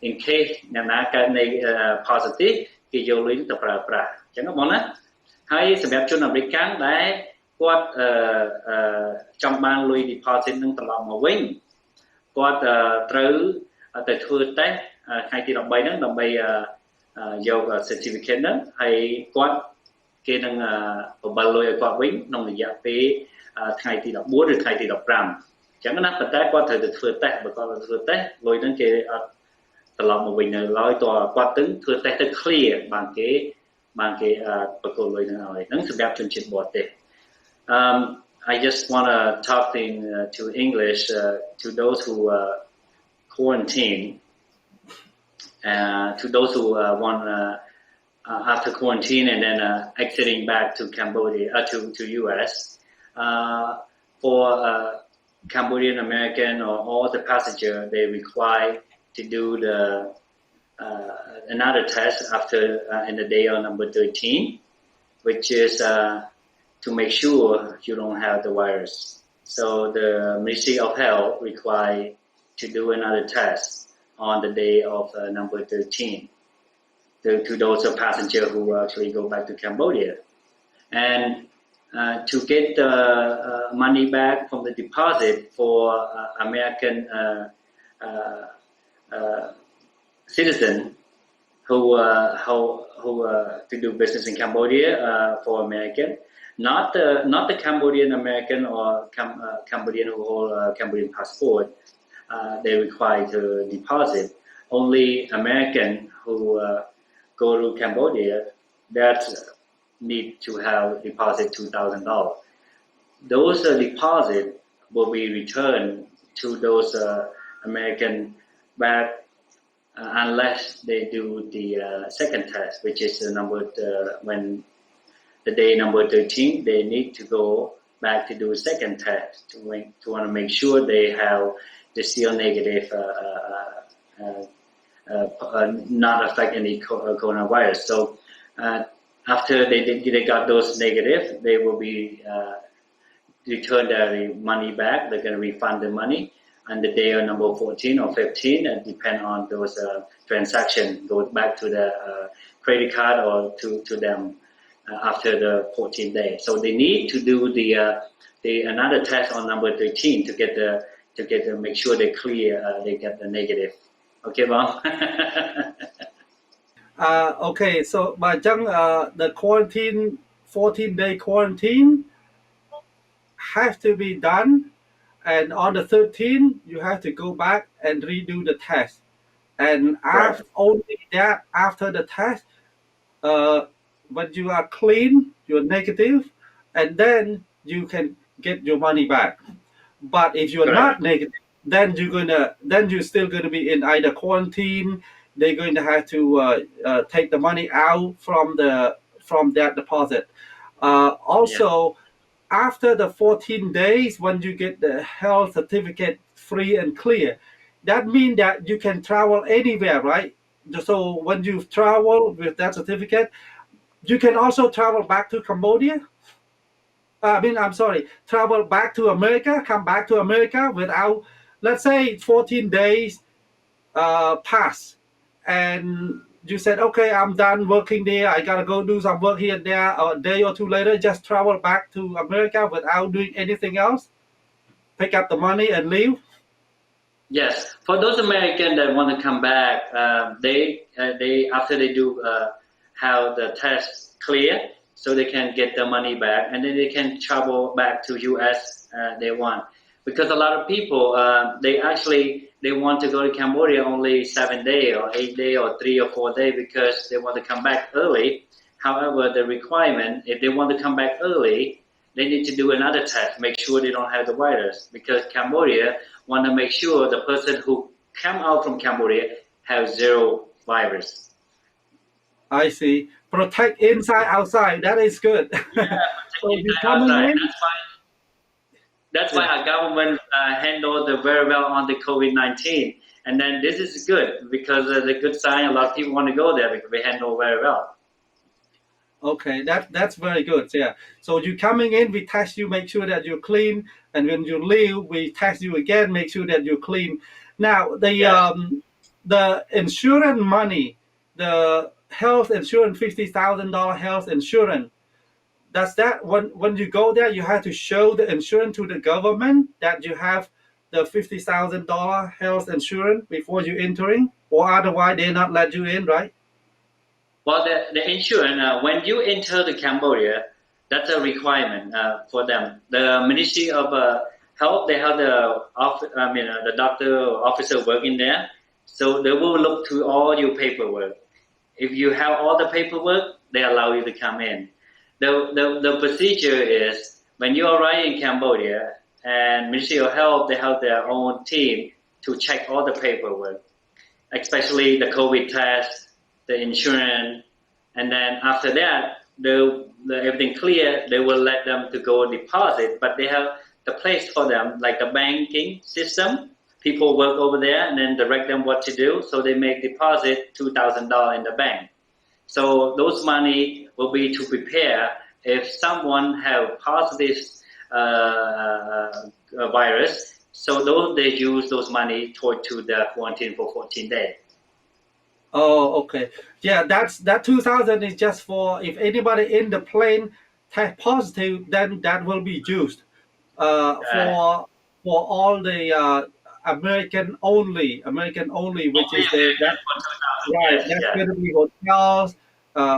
in case អ្នកណាកើតនៃ positive គេយកលុយទៅប្រើប្រាស់អញ្ចឹងបងណាហើយសម្រាប់ជនអាមេរិកដែលគាត់ចង់បានលុយ deposit នឹងត្រឡប់មកវិញគាត់ត្រូវទៅធ្វើ test ថ្ងៃទី13ហ្នឹងដើម្បីយក certificate ហ្នឹងហើយគាត់គេនឹងបបិលលុយឲ្យគាត់វិញក្នុងរយៈពេលថ្ងៃទី14ឬថ្ងៃទី15អញ្ចឹងណាប៉ុន្តែគាត់ត្រូវទៅធ្វើ test បើគាត់ទៅធ្វើ test លុយហ្នឹងគេអត់ត្រឡប់មកវិញនៅឡើយតើគាត់ទៅធ្វើ test ទៅ clear បានគេបកគោលុយហ្នឹងឲ្យហ្នឹងសម្រាប់ជនជាតិបរទេសI just want to talk to English to those who quarantine to those who want after quarantine and then exiting back to Cambodia to US for Cambodian American or all the passenger they require to do the another test after in the day on number 13 which is to make sure you don't have the virus. So the Ministry of Health require to do another test on the day of number 13 to those passengers who actually go back to Cambodia. And to get the money back from the deposit for American citizen who to do business in Cambodia for American, not the Cambodian American or Cambodian who hold Cambodian passport. They require to deposit. Only American who go to Cambodia that need to have deposit $2,000. Those deposit will be returned to those American back unless they do the second test, which is when the day number 13, they need to go back to do a second test to want to make sure they still negative, not affect any coronavirus. So after they got those negative, they will be return their money back. They're going to refund the money. And the day of number 14 or 15, and depend on those transactions, go back to the credit card or to them after the 14 days. So they need to do the another test on number 13 to make sure they clear, they get the negative. Okay, Mom? Okay, so the quarantine, 14-day quarantine, have to be done, and on the 13th you have to go back and redo the test. And Right. only that after the test, uh, when you are clean, you're negative, and then you can get your money back. But if you're Correct. not negative, then you're still gonna be in either quarantine. They're going to have to take the money out from that deposit. Yeah. Also, after the 14 days, when you get the health certificate free and clear, that means that you can travel anywhere, right? So when you travel with that certificate, you can also travel back to Cambodia. I'm sorry, travel back to America, come back to America without, let's say, 14 days pass, and you said, okay, I'm done working there. I gotta go do some work here and there. A day or two later, just travel back to America without doing anything else. Pick up the money and leave. Yes, for those Americans that want to come back, they after they do have the test clear, so they can get the money back, and then they can travel back to U.S. They want, because a lot of people they want to go to Cambodia only 7 day or 8 day or 3 or 4 day because they want to come back early. However, the requirement, if they want to come back early, they need to do another test, make sure they don't have the virus, because Cambodia want to make sure the person who come out from Cambodia has zero virus. I see. Protect inside, outside. That is good. Yeah, So you inside coming outside. in? That's why Yeah. our government handled very well on the COVID-19, and then this is good because the good sign. A lot of people want to go there because we handle very well. Okay, that's very good. Yeah. So you coming in, we test you, make sure that you're clean, and when you leave, we test you again, make sure that you're clean. Now Yes. the insurance money, the health insurance, $50,000 health insurance. Does that when you go there, you have to show the insurance to the government that you have the $50,000 health insurance before you entering, or otherwise they not let you in, right? Well, the insurance, when you enter the Cambodia, that's a requirement for them. The Ministry of Health, they have the doctor or officer working there. So they will look to all your paperwork. If you have all the paperwork, they allow you to come in. The procedure is when you arrive in Cambodia and Ministry of Health, they have their own team to check all the paperwork, especially the COVID test, the insurance, and then after that, everything clear, they will let them to go deposit, but they have the place for them, like the banking system. People work over there and then direct them what to do. So they make deposit $2,000 in the bank. So those money will be to prepare if someone have positive virus. So they use those money to the quarantine for 14 days. Oh, okay. Yeah, that 2,000 is just for if anybody in the plane test positive, then that will be used Right. for all the American only, which Only is the American that for 2,000. right. Yes, That's yes, going to be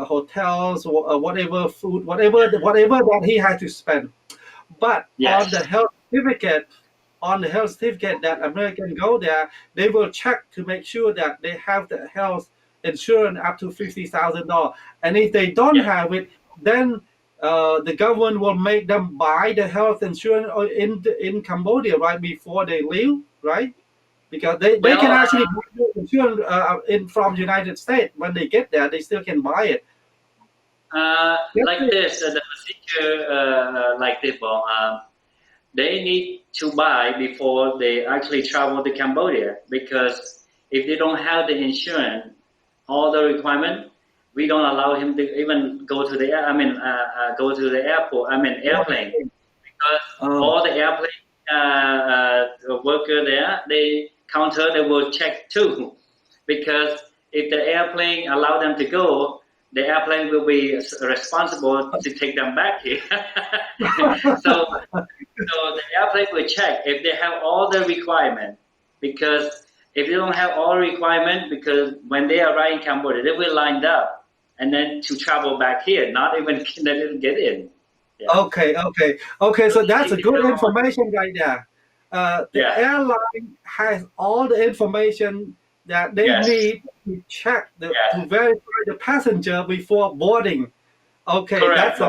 hotels, whatever food, whatever that he had to spend. But yes. on the health certificate that American go there, they will check to make sure that they have the health insurance up to $50,000. And if they don't Yeah. have it, then the government will make them buy the health insurance in Cambodia right before they leave, right? Because they can Well, actually buy the insurance in from United States when they get there. They still can buy it. That's like it. this, the procedure like this, they need to buy before they actually travel to Cambodia, because if they don't have the insurance, all the requirement, we don't allow him to even go to the go to the airport. Airplane, because Oh, all the airplane worker there, they counter, they will check too, because if the airplane allow them to go, the airplane will be responsible to take them back here. so so the airplane will check if they have all the requirement, because if they don't have all requirement, because when they arrive in Cambodia, they will line up and then to travel back here, not even they didn't get in. Yeah. Okay. So that's a good information right there. The Yeah. airline has all the information that they Yes. need to check Yes. to verify the passenger before boarding. Okay, Correct.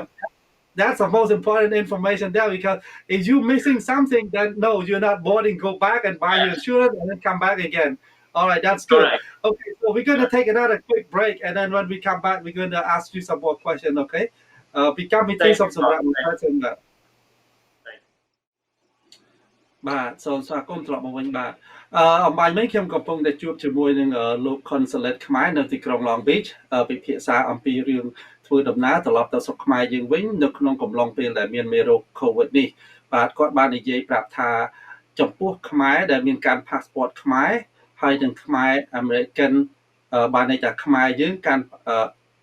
that's the most important information there, because if you missing something, then no, you're not boarding. Go back and buy your Yes. insurance and then come back again. All right, that's good. Correct. Okay, so we're going to take another quick break, and then when we come back, we're going to ask you some more questions. Okay, ពីកម្មវិធី Thank សូ you. មសម្រាប់បន្ថែមសិនបាទ Thank បាទសូមស្វាគមន៍ត្រឡប់មកវិញបាទអំបញ្ញមិញខ្ញុំកំពុងតែជួបជាមួយនឹងលោក Consulate ខ្មែរនៅទីក្រុង Long Beach ពិភាក្សាអំពីរឿងធ្វើដំណើរត្រឡប់ទៅស្រុកខ្មែរយើងវិញនៅក្នុងកំឡុងពេលដែលមានមេរោគ COVID នេះបាទគាត់បាននិយាយប្រាប់ថាចំពោះខ្មែរដែលមានការ passport ខ្មែរហើយនិងខ្មែរ American បានន័យថាខ្មែរយើងការ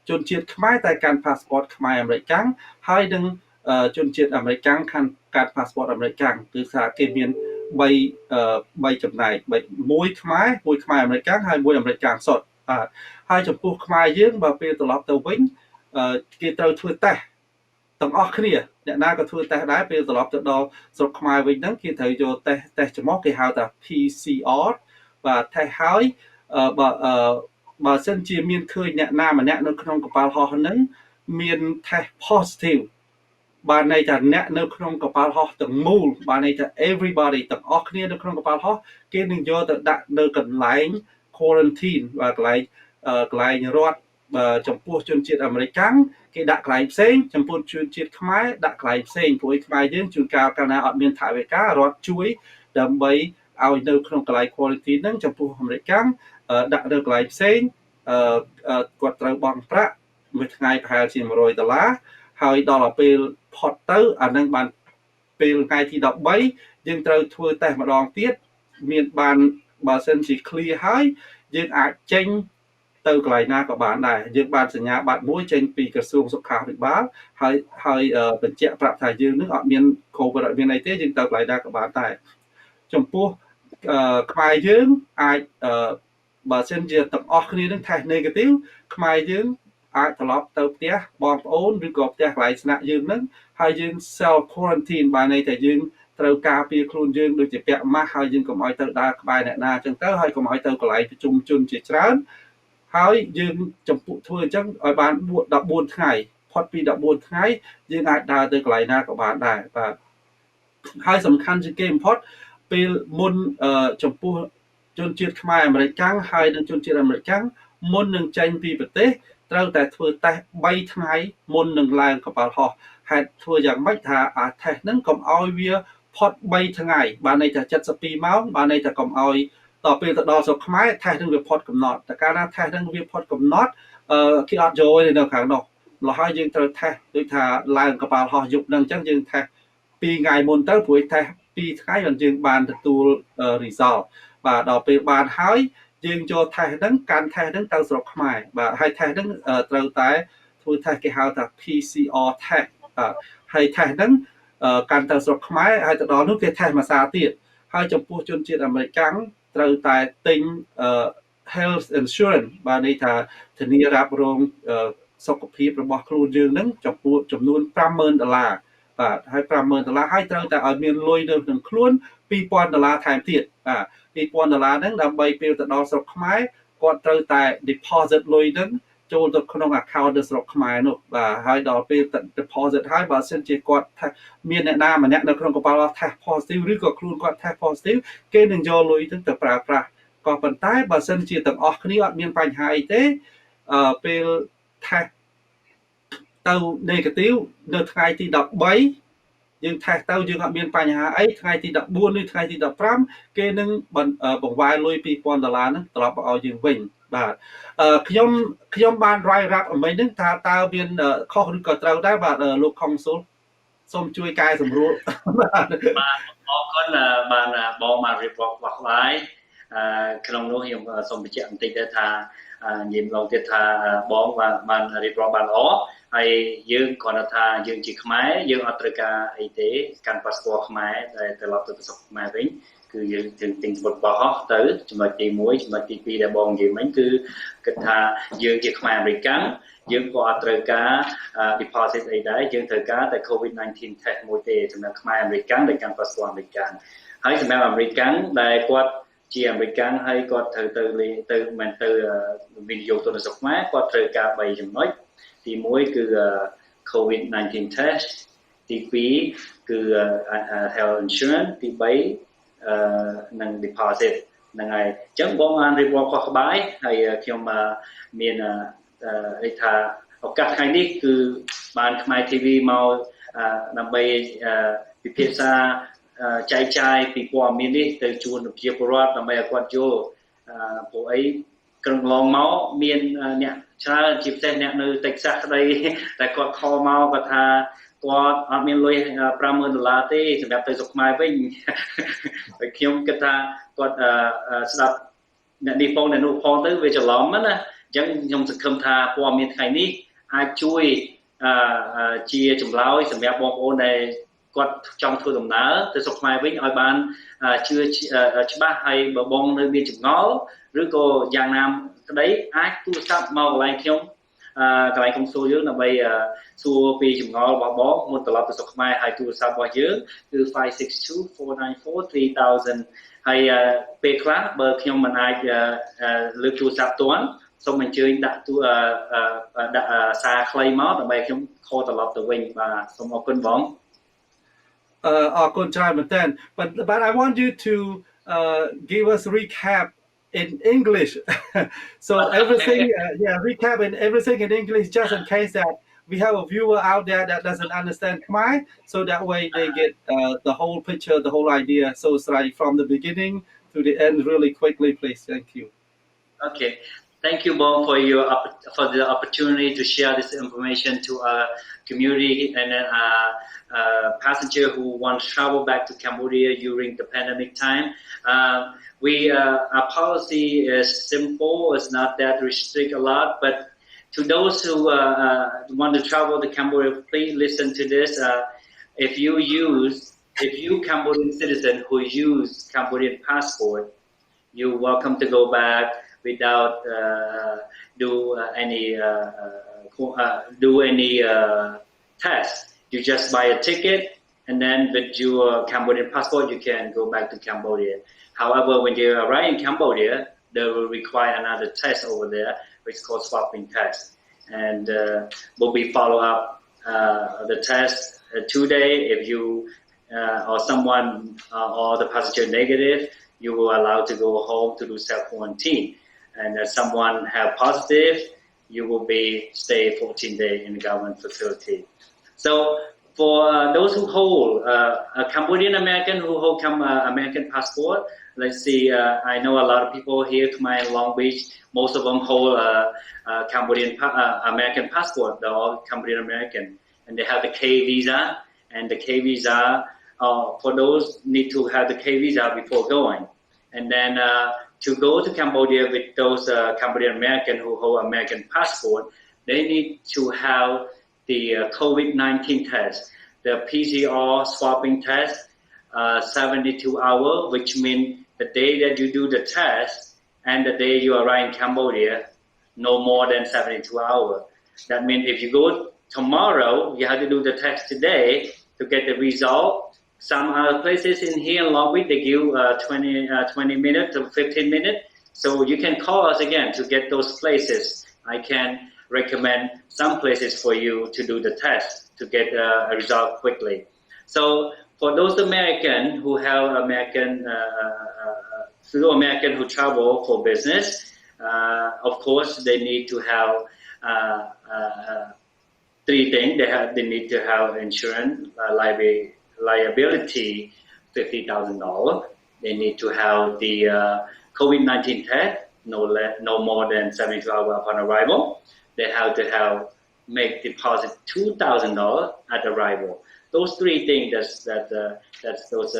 ជនជាតិខ្មែរតែការ passport ខ្មែរ American ហើយនឹងជនជាតិអាមេរិកខាងការ passport អាមេរិកគឺថាគេមាន3ចំណែកមួយខ្មែរអាមេរិកហើយមួយអាមេរិកសុទ្ធបាទហើយចំពោះខ្មែរយើងបើពេលត្រឡប់ទៅវិញគេត្រូវធ្វើតេស្តទាំងអស់គ្នាអ្នកណាក៏ធ្វើតេស្តដែរពេលត្រឡប់ទៅដល់ស្រុកខ្មែរវិញហ្នឹងគេត្រូវយកតេស្តចំមកគេហៅថា PCR បាទតេស្តហើយបើសិនជាមានឃើញអ្នកណាម្នាក់នៅក្នុងកប៉ាល់ហោះហ្នឹងមាន test positive បានន័យថាអ្នកនៅក្នុងកប៉ាល់ហោះទាំងមូលបានន័យថា everybody ទាំងអស់គ្នានៅក្នុងកប៉ាល់ហោះគេនឹងយកទៅដាក់នៅកន្លែង quarantine បាទកន្លែងរដ្ឋចំពោះជនជាតិអាមេរិកគេដាក់កន្លែងផ្សេងចំពោះជនជាតិខ្មែរដាក់កន្លែងផ្សេងព្រោះខ្មែរយើងជួនកាលកាលណាអត់មានថវិការដ្ឋជួយដើម្បីឲ្យនៅក្នុងកន្លែង quarantine ហ្នឹងចំពោះអាមេរិកដាក់នៅកន្លែងផ្សេងគាត់ត្រូវបង់ប្រាក់មួយថ្ងៃប្រហែលជា$100ហើយដល់ពេលផុតទៅអានឹងបានពេលថ្ងៃទី13យើងត្រូវធ្វើតេស្តម្ដងទៀតមានបានបើសិនជា clear ហើយយើងអាចចេញទៅកន្លែងណាក៏បានដែរយើងបានសញ្ញាបត្រមួយចេញពីក្រសួងសុខាភិបាលហើយបញ្ជាក់ប្រាប់ថាយើងនឹងអត់មាន COVID អត់មានអីទេយើងទៅកន្លែងណាក៏បានដែរចំពោះខ្មែរយើងអាចបើសិនជាទាំងអស់គ្នានឹង test negative ខ្មែរយើងអាចត្រឡប់ទៅផ្ទះបងប្អូនឬក៏ផ្ទះកន្លែងស្នាក់យើងនឹងហើយយើង self quarantine បានន័យថាយើងត្រូវការពារខ្លួនយើងដូចជាពាក់ម៉ាស់ហើយយើងកុំឲ្យទៅដើរក្បែរអ្នកណាអញ្ចឹងទៅហើយកុំឲ្យទៅកន្លែងប្រជុំជនជាច្រើនហើយយើងចំពោះធ្វើអញ្ចឹងឲ្យបាន14ថ្ងៃផុតពី14ថ្ងៃយើងអាចដើរទៅកន្លែងណាក៏បានដែរបាទហើយសំខាន់ជាងគេបំផុតពេលមុនចំពោះជនជាតិខ្មែរអាមេរិកហើយនិងជនជាតិអាមេរិកមុននឹងចេញពីប្រទេសត្រូវតែធ្វើតេស្ត3ថ្ងៃមុននឹងឡើងកប៉ាល់ហោះហេតុធ្វើយ៉ាងម៉េចថាអាតេស្តហ្នឹងកុំឲ្យវាផុត3ថ្ងៃបានន័យថា72ម៉ោងបានន័យថាកុំឲ្យដល់ពេលទៅដល់ស្រុកខ្មែរតេស្តហ្នឹងវាផុតកំណត់តែកាលណាតេស្តហ្នឹងវាផុតកំណត់គេអត់យកទេនៅខាងនោះលហើយយើងត្រូវតេស្តដូចថាឡើងកប៉ាល់ហោះយប់ហ្នឹងអញ្ចឹងយើងតេស្ត2ថ្ងៃមុនទៅព្រោះតេស្ត2ថ្ងៃបានយើងបានទទួល result បាទដល់ពេលបានហើយយើងចូលថេស្តហ្នឹងកាន់ថេស្តហ្នឹងទៅស្រុកខ្មែរបាទហើយថេស្តហ្នឹងត្រូវតែធ្វើថេស្តគេហៅថា PCR test ហើយថេស្តហ្នឹងកាន់ទៅស្រុកខ្មែរហើយទៅដល់នោះគេថេស្តមួយសារទៀតហើយចំពោះជនជាតិអាមេរិកត្រូវតែទិញ health insurance បាទន័យថាធានារ៉ាប់រងសុខភាពរបស់ខ្លួនយើងហ្នឹងចំនួន$50,000បាទហើយ$50,000ហើយត្រូវតែឲ្យមានលុយនៅក្នុងខ្លួន$2,000ថែមទៀតបាទ$2,000ហ្នឹងដើម្បីពេលទៅដល់ស្រុកខ្មែរគាត់ត្រូវតែ deposit លុយហ្នឹងចូលទៅក្នុង account នៅស្រុកខ្មែរនោះបាទហើយដល់ពេល deposit ហើយបើសិនជាគាត់មានអ្នកណាម្នាក់នៅក្នុងកប៉ាល់ test positive ឬក៏ខ្លួនគាត់ test positive គេនឹងយកលុយហ្នឹងទៅប្រើប្រាស់ក៏ប៉ុន្តែបើសិនជាទាំងអស់គ្នាអត់មានបញ្ហាអីទេពេល test ទៅ negative នៅថ្ងៃទី13យើងថេស្តទៅយើងអត់មានបញ្ហាអីថ្ងៃទី14ឬថ្ងៃទី15គេនឹងបង្វែរលុយ$2,000ហ្នឹងត្រឡប់មកឲ្យយើងវិញបាទខ្ញុំបាន write up អីហ្នឹងថាតើមានខុសឬក៏ត្រូវដែរបាទលោក Consul សូមជួយកែសម្រួលបាទអរគុណបានបងមករៀបរាប់ខ្លះខ្លះក្នុងនោះខ្ញុំសូមបញ្ជាក់បន្តិចដែរថានិយាយម្ដងទៀតថាបងបានរៀបរាប់បានល្អហើយយើងគ្រាន់តែថាយើងជាខ្មែរយើងអត់ត្រូវការអីទេកាន់ប៉ាសពតខ្មែរតែត្រឡប់ទៅប្រទេសខ្មែរវិញគឺយើងទិញបុតបោះទៅចំណុចទី1ចំណុចទី2ដែលបងនិយាយមិញគឺគិតថាយើងជាខ្មែរអាមេរិក យើងក៏អត់ត្រូវការ deposit អីដែរយើងត្រូវការតែ COVID-19 test មួយទេសម្រាប់ខ្មែរអាមេរិកដែលកាន់ passport អាមេរិកហើយសម្រាប់អាមេរិកដែលគាត់ជាអាមេរិកហើយគាត់ត្រូវទៅមិនទៅវិនិយោគទៅនៅស្រុកខ្មែរគាត់ត្រូវការ3ចំណុចទី1គឺ COVID-19 test ទី2គឺ health insurance ទី3និង deposit ហ្នឹងហើយអញ្ចឹងបងបានរៀបរាប់ខុសក្បាយហើយខ្ញុំមានអីថាឱកាសថ្ងៃនេះគឺបានខ្មែរ TV មកដើម្បីពិភាក្សាចែកចាយពីព័ត៌មាននេះទៅជួនប្រជាពលរដ្ឋដើម្បីឲ្យគាត់យល់ព្រោះអីកន្លងមកមានអ្នកច្រើនជាពិសេសអ្នកនៅ Texas ក្តីតែគាត់ខលមកគាត់ថាគាត់អត់មានលុយ$50,000ទេសម្រាប់ទៅស្រុកខ្មែរវិញហើយខ្ញុំគិតថាគាត់ស្ដាប់អ្នកនេះផងអ្នកនោះផងទៅវាច្រឡំណាអញ្ចឹងខ្ញុំសង្ឃឹមថាព័ត៌មានថ្ងៃនេះអាចជួយជាចម្លើយសម្រាប់បងប្អូនដែលគាត់ចង់ធ្វើដំណើរទៅស្រុកខ្មែរវិញឲ្យបានជឿច្បាស់ហើយបើបងនៅមានចម្ងល់ឬក៏យ៉ាងណាក្តីអាចទូរស័ព្ទមកកន្លែងខ្ញុំកន្លែង Consul យើងដើម្បីសួរពីចម្ងល់របស់បងមុនត្រឡប់ទៅស្រុកខ្មែរហើយទូរស័ព្ទរបស់យើងគឺ 562-494-3000 ហើយពេលខ្លះបើខ្ញុំមិនអាចលើកទូរស័ព្ទទាន់សូមអញ្ជើញដាក់សារខ្លីមកដើម្បីខ្ញុំខលត្រឡប់ទៅវិញបាទសូមអរគុណបង but I want you to give us recap in English so everything recap in everything in English just in case that we have a viewer out there that doesn't understand Khmer so that way they get the whole picture the whole idea so it's like from the beginning to the end really quickly please thank you okay thank you Bon for the opportunity to share this information to our community and passenger who want to travel back to Cambodia during the pandemic time. Our policy is simple. It's not that restrict a lot, but to those who want to travel to Cambodia, please listen to this. If you Cambodian citizen who use Cambodian passport, you're welcome to go back without do any test. You just buy a ticket and then with your Cambodian passport you can go back to Cambodia. However, when you arrive in Cambodia, they will require another test over there, which is called swabbing test. And will be follow up the test 2 days. If you or someone or the passenger negative, you will allowed to go home to do self-quarantine. And if someone have positive, you will be stay 14 days in the government facility. So for those who hold a Cambodian American who hold American passport, let's see, I know a lot of people here, Khmer in Long Beach, most of them hold Cambodian American passport, they're all Cambodian American, and they have the K visa, and the K visa, for those need to have the K visa before going. And then to go to Cambodia with those Cambodian American who hold American passport, they need to have the COVID-19 test, the PCR swabbing test, 72 hours, which means the day that you do the test and the day you arrive in Cambodia, no more than 72 hours. That means if you go tomorrow, you have to do the test today to get the result. Some other places in here in Long Beach, they give 20 minutes to 15 minutes. So you can call us again to get those places. I can recommend some places for you to do the test to get a result quickly. So for those American who have American who travel for business, of course they need to have 3 things. They need to have insurance, liability, $50,000. They need to have the COVID-19 test, no more than 72 hours upon arrival. They have to make deposit $2,000 at arrival. Those 3 things that's those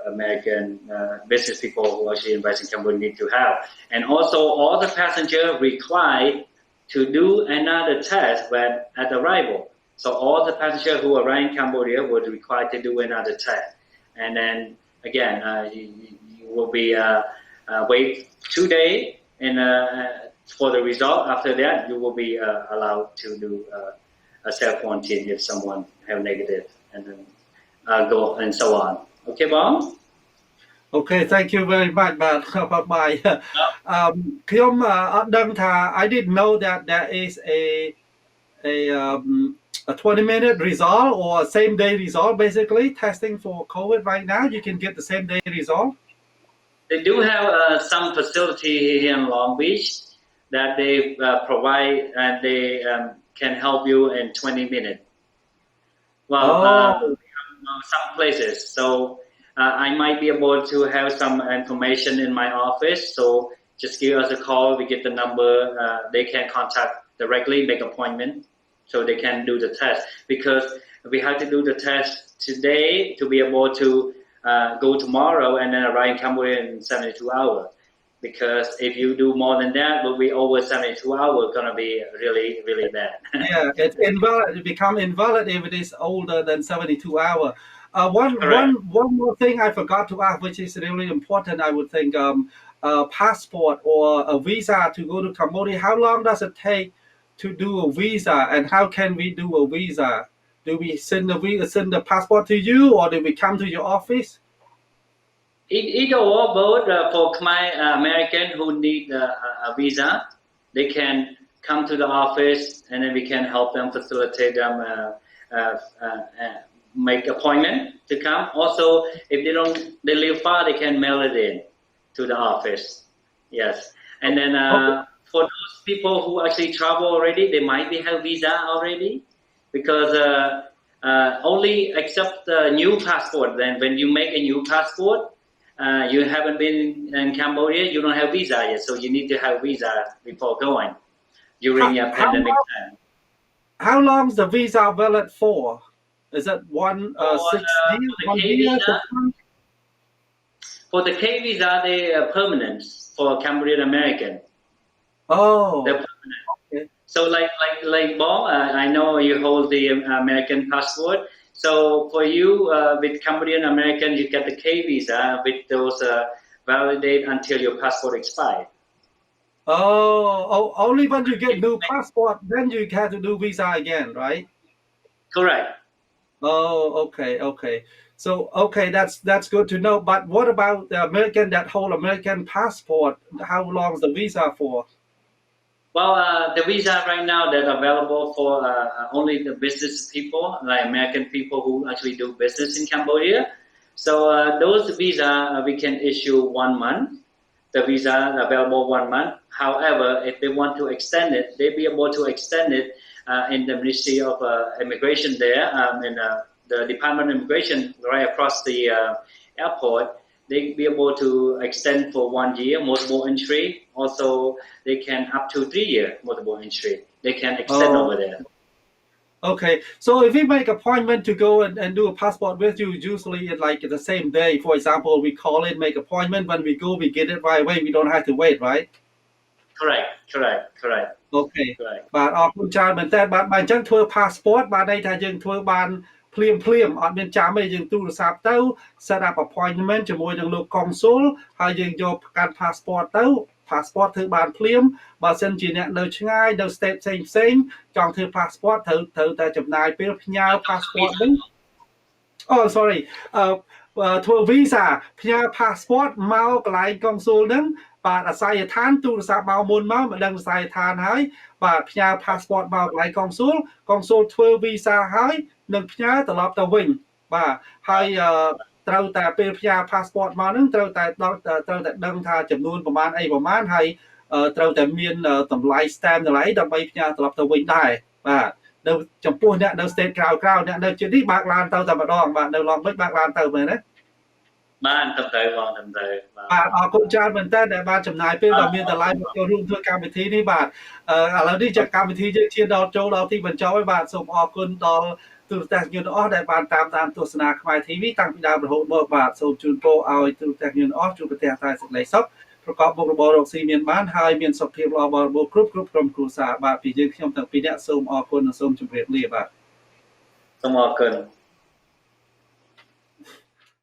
American business people who actually invest in Cambodia need to have. And also all the passengers required to do another test when at arrival. So all the passengers who arrive in Cambodia will be required to do another test. And then again, you will be wait 2 days and for the result. After that, you will be allowed to do a self-quarantine if someone have negative, and then go and so on. Okay, Bong? Okay, thank you very much. But bye. I didn't know that there is a 20-minute result or same day result, basically testing for COVID right now. You can get the same day result. They do have some facility here in Long Beach that they provide, and they can help you in 20 minutes. Well, some places. So I might be able to have some information in my office. So just give us a call. We get the number. They can contact directly, make appointment, so they can do the test. Because we have to do the test today to be able to go tomorrow and then arrive in Cambodia in 72 hours. Because if you do more than that, will be over 72 hours, gonna be really, really bad. Yeah, it's invalid. It become invalid if it is older than 72 hours. One more thing I forgot to ask, which is really important, I would think, passport or a visa to go to Cambodia. How long does it take to do a visa, and how can we do a visa? Do we send the passport to you, or do we come to your office? Either or both. For Khmer American who need a visa, they can come to the office, and then we can help them, facilitate them, make appointment to come. Also, if they live far, they can mail it in to the office. Yes, and then for those people who actually travel already, they might have visa already, because only accept the new passport. Then when you make a new passport, you haven't been in Cambodia, you don't have visa yet, so you need to have visa before going during your pandemic time. How long is the visa valid for? Is it 6 years, 1 year? For the K visa, they are permanent for Cambodian American. Oh, they're permanent. Okay. So like Bob, I know you hold the American passport. So for you, with Cambodian American, you get the K visa with those validate until your passport expires. Oh, only when you get new passport, then you have to do visa again, right? Correct. Oh, okay. So, okay, that's good to know. But what about the American that hold American passport? How long is the visa for? Well, the visa right now that are available for only the business people, like American people who actually do business in Cambodia. So those visa we can issue 1 month. The visa available 1 month. However, if they want to extend it, they be able to extend it in the Ministry of Immigration there, in the Department of Immigration right across the airport. They be able to extend for 1 year multiple entry. Also, they can up to 3 year multiple entry. They can extend over there. Okay, so if we make appointment to go and do a passport with you, usually it's like the same day. For example, we call it, make appointment. When we go, we get it right away. We don't have to wait, right? Correct. Okay. បាទអរគុណច្រើនមែនតើបាទអញ្ចឹងធ្វើ passport បាទន័យថាយើងធ្វើបានភ្លាមអត់មានចាំទេយើងទូរស័ព្ទទៅ set up appointment ជាមួយនឹងលោក consul ហើយយើងយកប្រកាន់ passport ទៅ passport ធ្វើបានភ្លាមបើសិនជាអ្នកនៅឆ្ងាយនៅ state ផ្សេងចង់ធ្វើ passport ត្រូវតែចំណាយពេលផ្ញើ passport ហ្នឹង sorry ធ្វើ visa ផ្ញើ passport មកកន្លែង consul ហ្នឹងបាទអាស័យដ្ឋានទូរស័ព្ទមកមុនមកមិនដឹងអាស័យដ្ឋានហើយបាទផ្ញើ passport មកកន្លែង consul ធ្វើ visa ហើយនឹងផ្ញើត្រឡប់ទៅវិញបាទហើយត្រូវតែពេលផ្ញើ passport មកហ្នឹងត្រូវតែដឹងថាចំនួនប្រមាណអីប្រមាណហើយត្រូវតែមានតម្លៃ stamp តម្លៃដើម្បីផ្ញើត្រឡប់ទៅវិញដែរបាទនៅចំពោះអ្នកនៅ state ក្រៅអ្នកនៅជិតនេះបើកឡានទៅតែម្ដងបាទនៅឡងបិចបើកឡានទៅមែនទេបាទទៅបាទអរគុណច្រើនមែនតើដែលបានចំណាយពេលដ៏មានតម្លៃមកចូលរួមធ្វើកម្មវិធីនេះបាទឥឡូវនេះចាកម្មវិធីយើងឈានដល់ចូលដល់ទីបញ្ចប់ហើយបាទសូមអរគុណដល់ទូរទស្សនិកជនទាំងអស់ដែលបានតាមទស្សនាខ្មែរ TV តាំងពីដើមរហូតមកបាទសូមជូនពរឲ្យទូរទស្សនិកជនទាំងអស់ជួបប្រទះតែសេចក្តីសុខប្រកបមុខរបររកស៊ីមានបានហើយមានសុខភាពល្អបរិបូរណ៍គ្រប់ក្រុមគ្រួសារបាទពីយើងខ្ញុំទាំងពីរនាក់សូមអរគុណនិងសូមជម្រាបលាបាទសូមអរគុណ